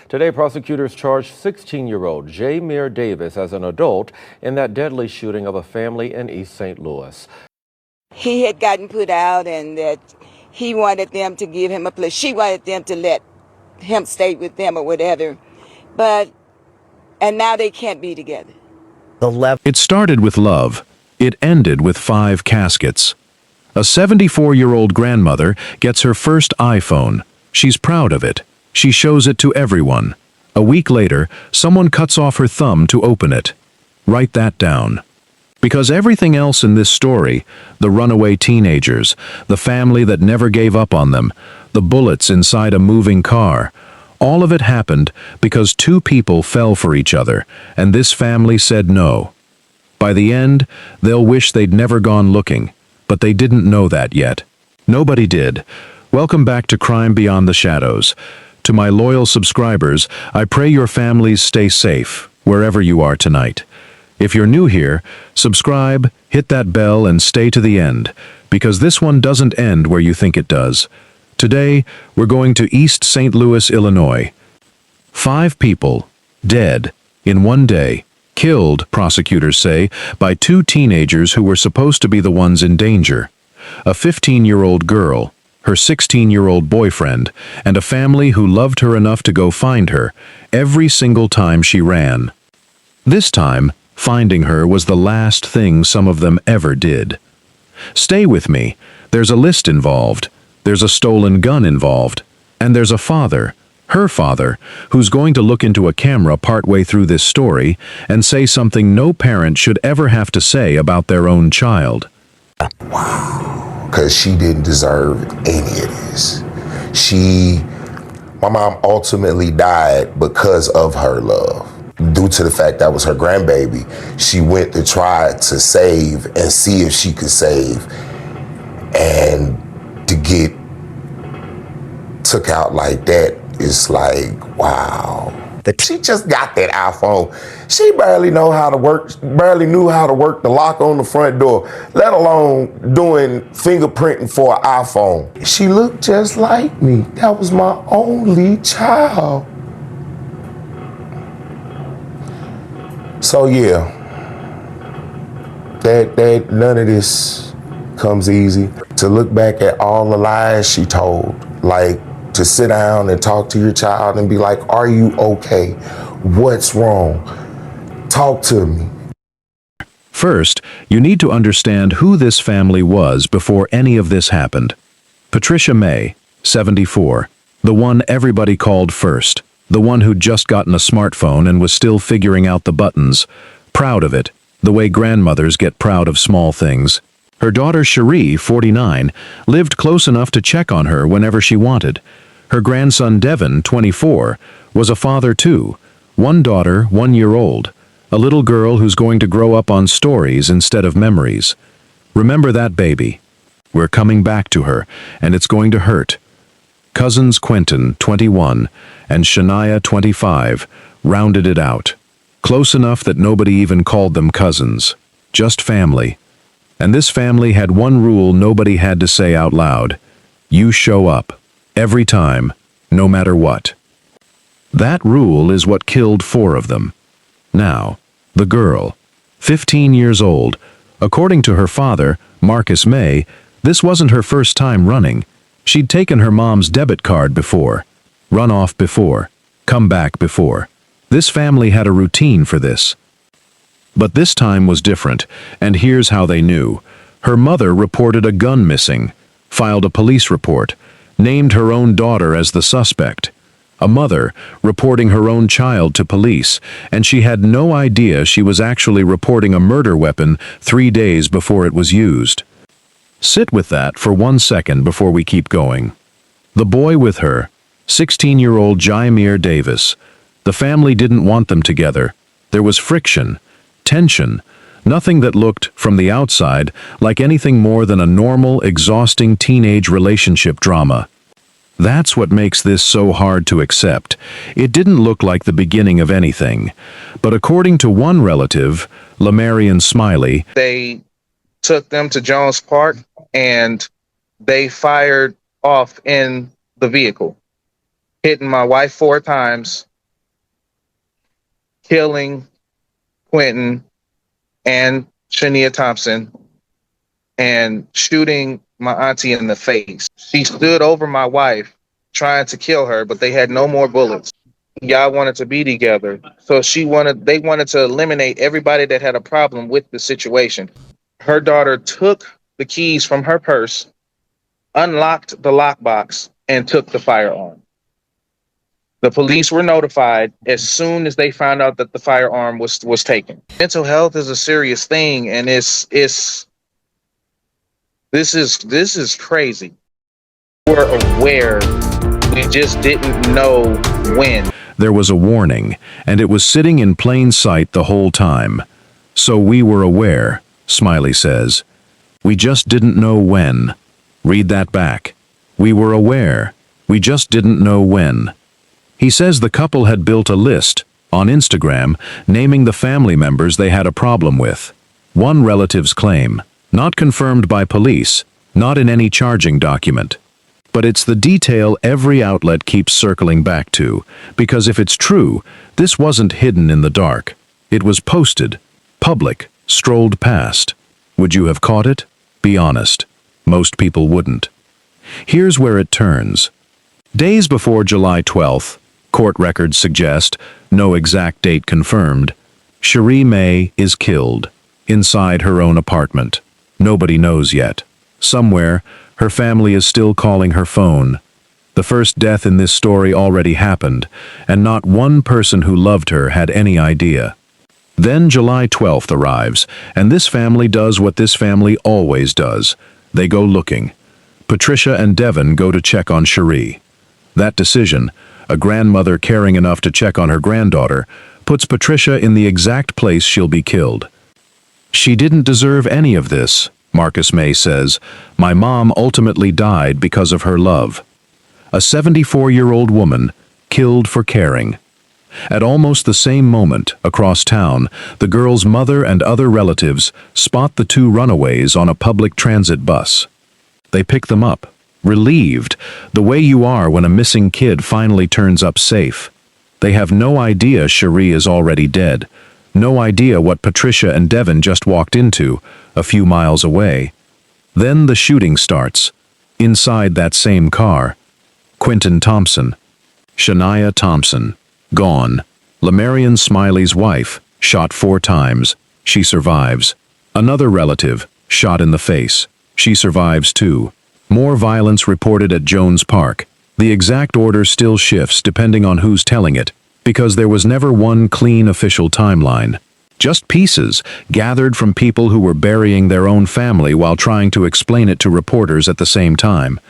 Today, prosecutors charged 16-year-old Jamir Davis as an adult in that deadly shooting of a family in East St. Louis. He had gotten put out and that he wanted them to give him a place. She wanted them to let him stay with them or whatever. And now they can't be together. It started with love. It ended with 5 caskets. A 74-year-old grandmother gets her first iPhone. She's proud of it. She shows it to everyone. A week later, someone cuts off her thumb to open it. Write that down. Because everything else in this story, the runaway teenagers, the family that never gave up on them, the bullets inside a moving car, all of it happened because 2 people fell for each other, and this family said no. By the end, they'll wish they'd never gone looking, but they didn't know that yet. Nobody did. Welcome back to Crime Beyond the Shadows. To my loyal subscribers, I pray your families stay safe, wherever you are tonight. If you're new here, subscribe, hit that bell, and stay to the end, because this one doesn't end where you think it does. Today, we're going to East St. Louis, Illinois. 5 people, dead, in one day, killed, prosecutors say, by 2 teenagers who were supposed to be the ones in danger. A 15-year-old girl, her 16-year-old boyfriend, and a family who loved her enough to go find her every single time she ran. This time, finding her was the last thing some of them ever did. Stay with me. There's a list involved. There's a stolen gun involved. And there's a father, her father, who's going to look into a camera partway through this story and say something no parent should ever have to say about their own child. Wow. Because she didn't deserve any of this. My mom ultimately died because of her love. Due to the fact that was her grandbaby, she went to try to save and see if she could save. And to get took out like that is like, wow. She just got that iPhone. She barely knew how to work the lock on the front door, let alone doing fingerprinting for an iPhone. She looked just like me. That was my only child. So yeah, that none of this comes easy. To look back at all the lies she told, like to sit down and talk to your child and be like, are you okay? What's wrong? Talk to me. First, you need to understand who this family was before any of this happened. Patricia May, 74, the one everybody called first, the one who'd just gotten a smartphone and was still figuring out the buttons, proud of it, the way grandmothers get proud of small things. Her daughter Cherie, 49, lived close enough to check on her whenever she wanted. Her grandson Devin, 24, was a father too. One daughter, 1 year old, a little girl who's going to grow up on stories instead of memories. Remember that baby. We're coming back to her, and it's going to hurt. Cousins Quentin, 21, and Shania, 25, rounded it out. Close enough that nobody even called them cousins. Just family. And this family had one rule nobody had to say out loud. You show up. Every time. No matter what. That rule is what killed 4 of them. Now, the girl, 15 years old. According to her father, Marcus May, this wasn't her first time running. She'd taken her mom's debit card before. Run off before. Come back before. This family had a routine for this. But this time was different, and here's how they knew. Her mother reported a gun missing, filed a police report, named her own daughter as the suspect. A mother reporting her own child to police, and she had no idea she was actually reporting a murder weapon 3 days before it was used. Sit with that for 1 second before we keep going. The boy with her, 16-year-old Jamir Davis. The family didn't want them together. There was friction, tension, nothing that looked, from the outside, like anything more than a normal, exhausting teenage relationship drama. That's what makes this so hard to accept. It didn't look like the beginning of anything. But according to one relative, Lamarian Smiley, they took them to Jones Park and they fired off in the vehicle. hitting my wife 4 times, killing Quentin and Shania Thompson, and shooting my auntie in the face. She stood over my wife trying to kill her, but they had no more bullets. Y'all wanted to be together. So they wanted to eliminate everybody that had a problem with the situation. Her daughter took the keys from her purse, unlocked the lockbox, and took the firearm. The police were notified as soon as they found out that the firearm was taken. Mental health is a serious thing, and this is crazy. We're aware, we just didn't know when. There was a warning, and it was sitting in plain sight the whole time. So we were aware, Smiley says. We just didn't know when. Read that back. We were aware. We just didn't know when. He says the couple had built a list on Instagram naming the family members they had a problem with. One relative's claim, not confirmed by police, not in any charging document. But it's the detail every outlet keeps circling back to, because if it's true, this wasn't hidden in the dark. It was posted, public, strolled past. Would you have caught it? Be honest. Most people wouldn't. Here's where it turns. Days before July 12th, court records suggest, no exact date confirmed, Cherie May is killed, inside her own apartment. Nobody knows yet. Somewhere, her family is still calling her phone. The first death in this story already happened, and not one person who loved her had any idea. Then July 12th arrives, and this family does what this family always does. They go looking. Patricia and Devin go to check on Cherie. That decision, a grandmother caring enough to check on her granddaughter, puts Patricia in the exact place she'll be killed. She didn't deserve any of this, Marcus May says. My mom ultimately died because of her love. A 74-year-old woman killed for caring. At almost the same moment, across town, the girl's mother and other relatives spot the two runaways on a public transit bus. They pick them up, relieved, the way you are when a missing kid finally turns up safe. They have no idea Cherie is already dead, no idea what Patricia and Devin just walked into, a few miles away. Then the shooting starts. Inside that same car, Quentin Thompson, Shania Thompson, gone. Lamarian Smiley's wife, shot 4 times. She survives. Another relative, shot in the face. She survives too. More violence reported at Jones Park. The exact order still shifts depending on who's telling it, because there was never one clean official timeline. Just pieces gathered from people who were burying their own family while trying to explain it to reporters at the same time.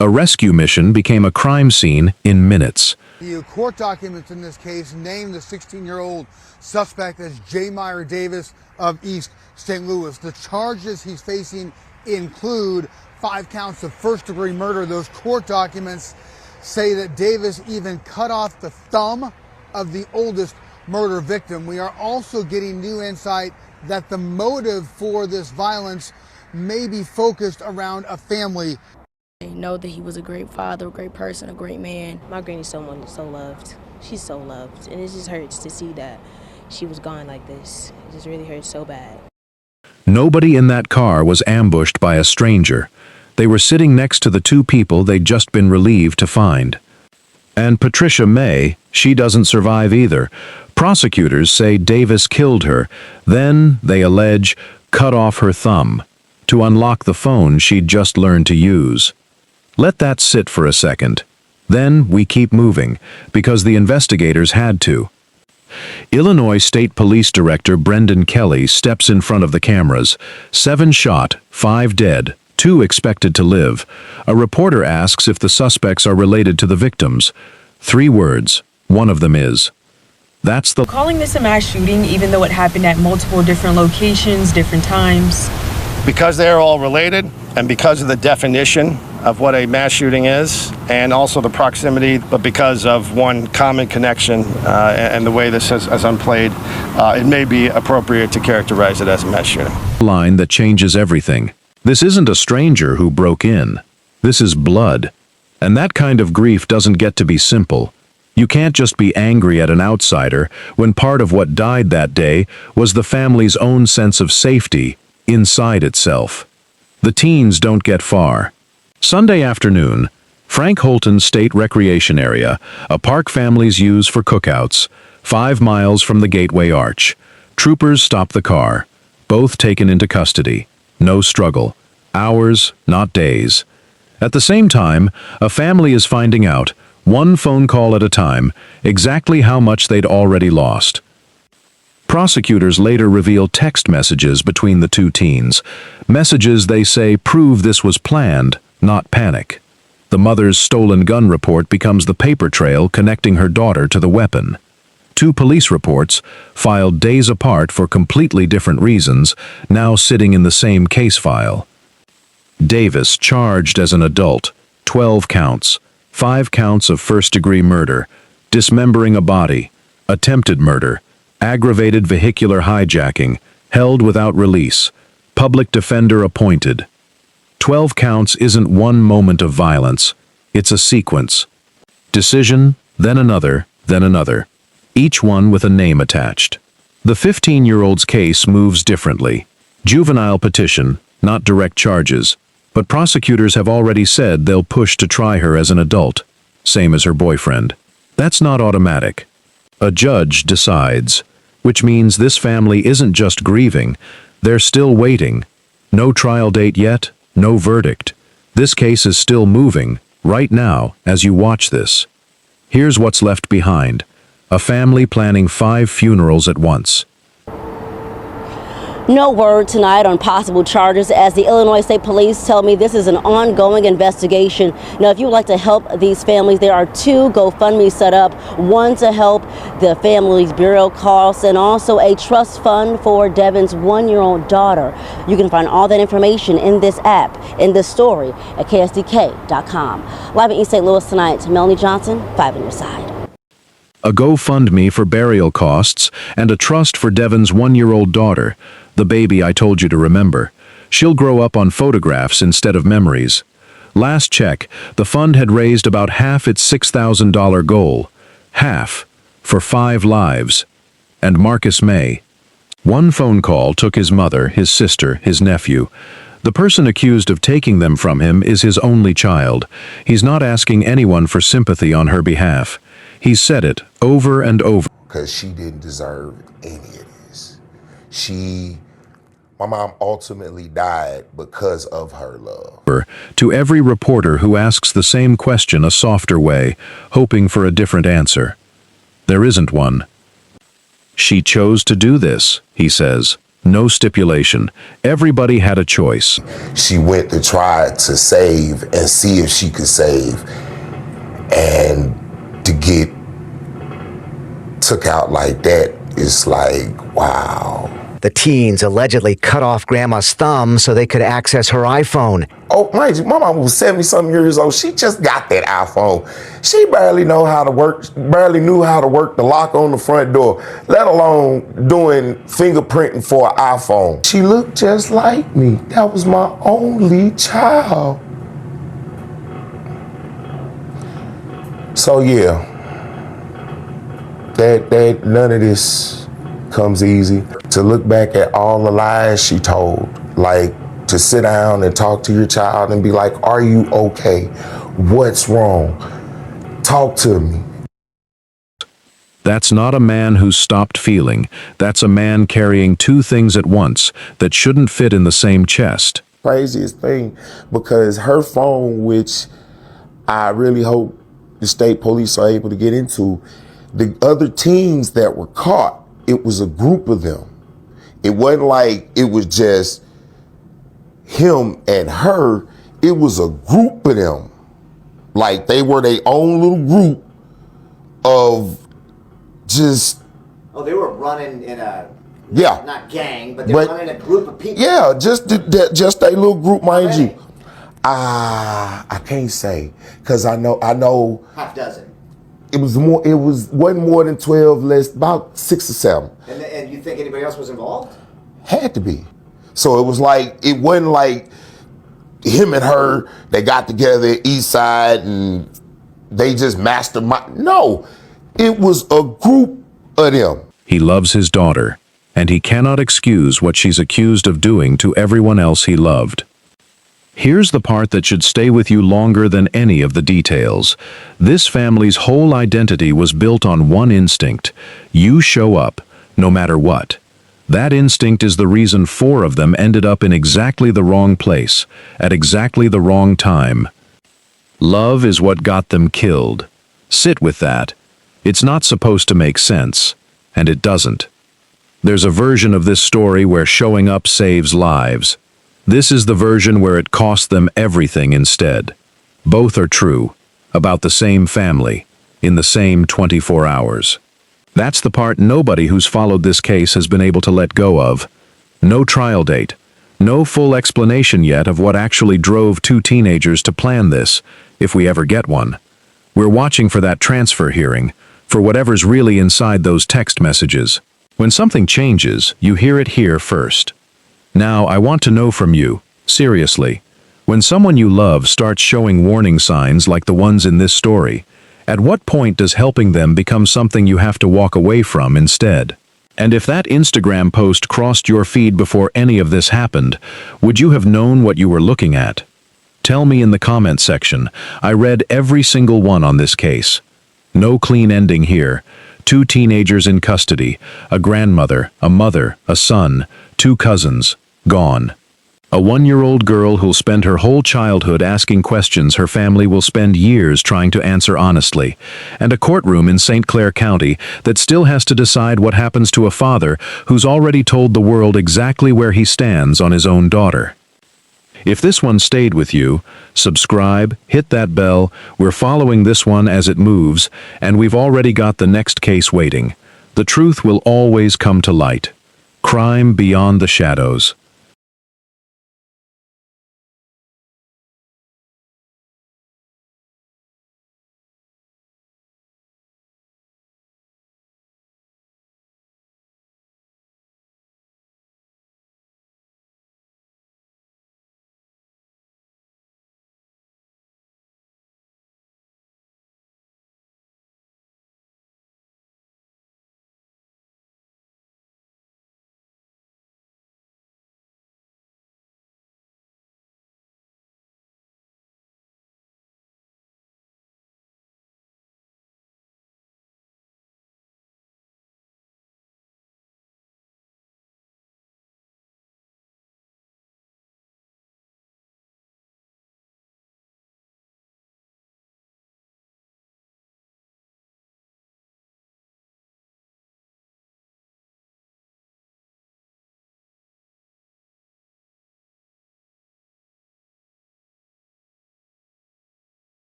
A rescue mission became a crime scene in minutes. The court documents in this case name the 16-year-old suspect as J. Meyer Davis of East St. Louis. The charges he's facing include 5 counts of first-degree murder. Those court documents say that Davis even cut off the thumb of the oldest murder victim. We are also getting new insight that the motive for this violence may be focused around a family. I know that he was a great father, a great person, a great man. My granny's someone that's so loved. She's so loved. And it just hurts to see that she was gone like this. It just really hurts so bad. Nobody in that car was ambushed by a stranger. They were sitting next to the 2 people they'd just been relieved to find. And Patricia May, she doesn't survive either. Prosecutors say Davis killed her, then, they allege, cut off her thumb to unlock the phone she'd just learned to use. Let that sit for a second. Then we keep moving, because the investigators had to. Illinois State Police Director Brendan Kelly steps in front of the cameras. 7 shot, 5 dead, 2 expected to live. A reporter asks if the suspects are related to the victims. 3 words. One of them is. That's the... Calling this a mass shooting, even though it happened at multiple different locations, different times. Because they're all related, and because of the definition of what a mass shooting is, and also the proximity, but because of one common connection and the way this has unplayed, it may be appropriate to characterize it as a mass shooting. Line that changes everything. This isn't a stranger who broke in. This is blood. And that kind of grief doesn't get to be simple. You can't just be angry at an outsider when part of what died that day was the family's own sense of safety inside itself. The teens don't get far. Sunday afternoon, Frank Holton State Recreation Area, a park families use for cookouts, 5 miles from the Gateway Arch. Troopers stop the car, both taken into custody. No struggle. Hours, not days. At the same time, a family is finding out, one phone call at a time, exactly how much they'd already lost. Prosecutors later reveal text messages between the two teens. Messages they say prove this was planned, not panic. The mother's stolen gun report becomes the paper trail connecting her daughter to the weapon. 2 police reports, filed days apart for completely different reasons, now sitting in the same case file. Davis charged as an adult, 12 counts, 5 counts of first-degree murder, dismembering a body, attempted murder, aggravated vehicular hijacking, held without release, public defender appointed. 12 counts isn't one moment of violence, it's a sequence. Decision, then another, each one with a name attached. The 15-year-old's case moves differently. Juvenile petition, not direct charges, but prosecutors have already said they'll push to try her as an adult, same as her boyfriend. That's not automatic. A judge decides, which means this family isn't just grieving, they're still waiting. No trial date yet, no verdict. This case is still moving, right now, as you watch this. Here's what's left behind. A family planning 5 funerals at once. No word tonight on possible charges as the Illinois State Police tell me this is an ongoing investigation. Now, if you would like to help these families, there are 2 GoFundMe set up, one to help the family's burial costs and also a trust fund for Devin's 1-year-old daughter. You can find all that information in this app, in this story at ksdk.com. Live in East St. Louis tonight, Melanie Johnson, 5 on your side. A GoFundMe for burial costs and a trust for Devin's 1-year-old daughter, the baby I told you to remember. She'll grow up on photographs instead of memories. Last check, the fund had raised about half its $6,000 goal. Half, for 5 lives. And Marcus May. One phone call took his mother, his sister, his nephew. The person accused of taking them from him is his only child. He's not asking anyone for sympathy on her behalf. He's said it over and over. Because she didn't deserve any of this. My mom ultimately died because of her love. To every reporter who asks the same question a softer way, hoping for a different answer. There isn't one. She chose to do this, he says. No stipulation. Everybody had a choice. She went to try to save and see if she could save. And to get took out like that is like, wow. The teens allegedly cut off Grandma's thumb so they could access her iPhone. Oh, mind you, my mom was 70-something years old. She just got that iPhone. She barely knew how to work the lock on the front door, let alone doing fingerprinting for an iPhone. She looked just like me. That was my only child. So yeah, that none of this comes easy. To look back at all the lies she told, like to sit down and talk to your child and be like, are you okay? What's wrong? Talk to me. That's not a man who's stopped feeling. That's a man carrying 2 things at once that shouldn't fit in the same chest. Craziest thing, because her phone, which I really hope the state police are able to get into, the other teens that were caught, it was a group of them. It wasn't like it was just him and her. It was a group of them. Like they were their own little group of just. Oh, they were running in a. Yeah. Not gang, but they were running in a group of people. Yeah, just a little group, mind you. I can't say, because I know. Half dozen. It wasn't more than 12, about 6 or 7. And you think anybody else was involved? Had to be. So it was like, it wasn't like him and her, they got together at East Side and they just mastermind. No, it was a group of them. He loves his daughter, and he cannot excuse what she's accused of doing to everyone else he loved. Here's the part that should stay with you longer than any of the details. This family's whole identity was built on one instinct: you show up, no matter what. That instinct is the reason 4 of them ended up in exactly the wrong place, at exactly the wrong time. Love is what got them killed. Sit with that. It's not supposed to make sense, and it doesn't. There's a version of this story where showing up saves lives. This is the version where it cost them everything instead. Both are true, about the same family, in the same 24 hours. That's the part nobody who's followed this case has been able to let go of. No trial date, no full explanation yet of what actually drove 2 teenagers to plan this, if we ever get one. We're watching for that transfer hearing, for whatever's really inside those text messages. When something changes, you hear it here first. Now, I want to know from you, seriously, when someone you love starts showing warning signs like the ones in this story, at what point does helping them become something you have to walk away from instead? And if that Instagram post crossed your feed before any of this happened, would you have known what you were looking at? Tell me in the comment section. I read every single one on this case. No clean ending here. 2 teenagers in custody, a grandmother, a mother, a son, 2 cousins, gone. A 1-year-old girl who'll spend her whole childhood asking questions her family will spend years trying to answer honestly, and a courtroom in St. Clair County that still has to decide what happens to a father who's already told the world exactly where he stands on his own daughter. If this one stayed with you, subscribe, hit that bell. We're following this one as it moves, and we've already got the next case waiting. The truth will always come to light. Crime beyond the shadows.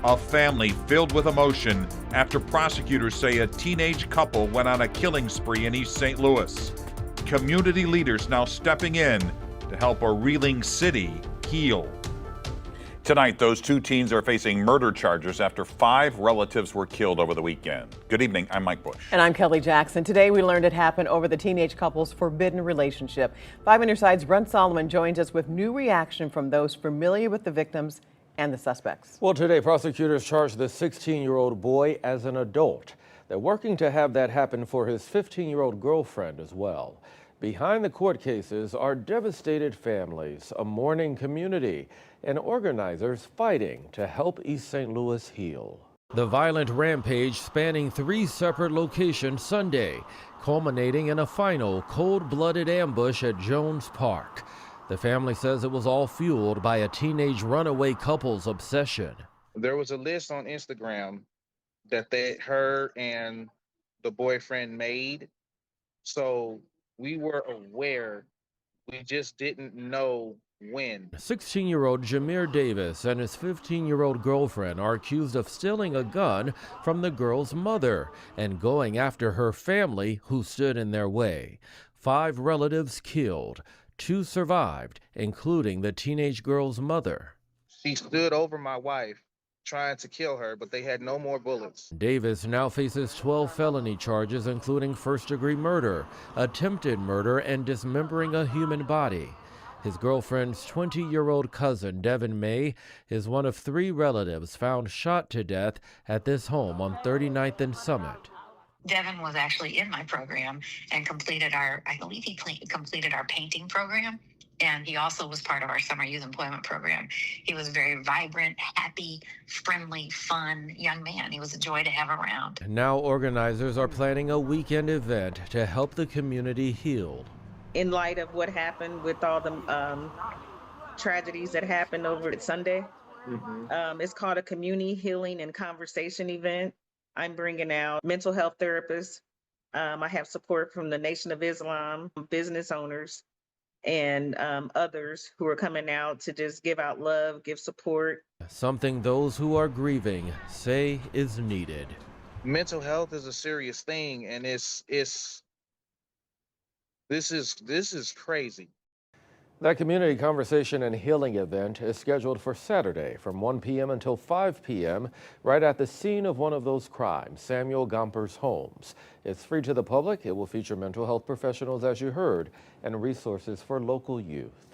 A family filled with emotion after prosecutors say a teenage couple went on a killing spree in East St. Louis. Community leaders now stepping in to help a reeling city heal. Tonight, those 2 teens are facing murder charges after 5 relatives were killed over the weekend. Good evening, I'm Mike Bush. And I'm Kelly Jackson. Today we learned it happened over the teenage couple's forbidden relationship. 5 on your side's Brent Solomon joins us with new reaction from those familiar with the victims and the suspects. Well, today prosecutors charged the 16-year-old boy as an adult. They're working to have that happen for his 15-year-old girlfriend as well. Behind the court cases are devastated families, a mourning community, and organizers fighting to help East St. Louis heal. The violent rampage spanning 3 separate locations Sunday, culminating in a final cold-blooded ambush at Jones Park. The family says it was all fueled by a teenage runaway couple's obsession. There was a list on Instagram that her and the boyfriend made. So we were aware, we just didn't know when. 16-year-old Jameer Davis and his 15-year-old girlfriend are accused of stealing a gun from the girl's mother and going after her family who stood in their way. 5 relatives killed, 2 survived, including the teenage girl's mother. She stood over my wife trying to kill her, but they had no more bullets. Davis now faces 12 felony charges, including first-degree murder, attempted murder, and dismembering a human body. His girlfriend's 20-year-old cousin, Devin May, is one of 3 relatives found shot to death at this home on 39th and Summit. Devin was actually in my program and completed I believe he completed our painting program. And he also was part of our summer youth employment program. He was a very vibrant, happy, friendly, fun young man. He was a joy to have around. Now organizers are planning a weekend event to help the community heal. In light of what happened with all the tragedies that happened over at Sunday, it's called a community healing and conversation event. I'm bringing out mental health therapists. I have support from the Nation of Islam, business owners, and others who are coming out to just give out love, give support. Something those who are grieving say is needed. Mental health is a serious thing, and this is crazy. That community conversation and healing event is scheduled for Saturday from 1 p.m. until 5 p.m. right at the scene of one of those crimes, Samuel Gomper's homes. It's free to the public. It will feature mental health professionals, as you heard, and resources for local youth.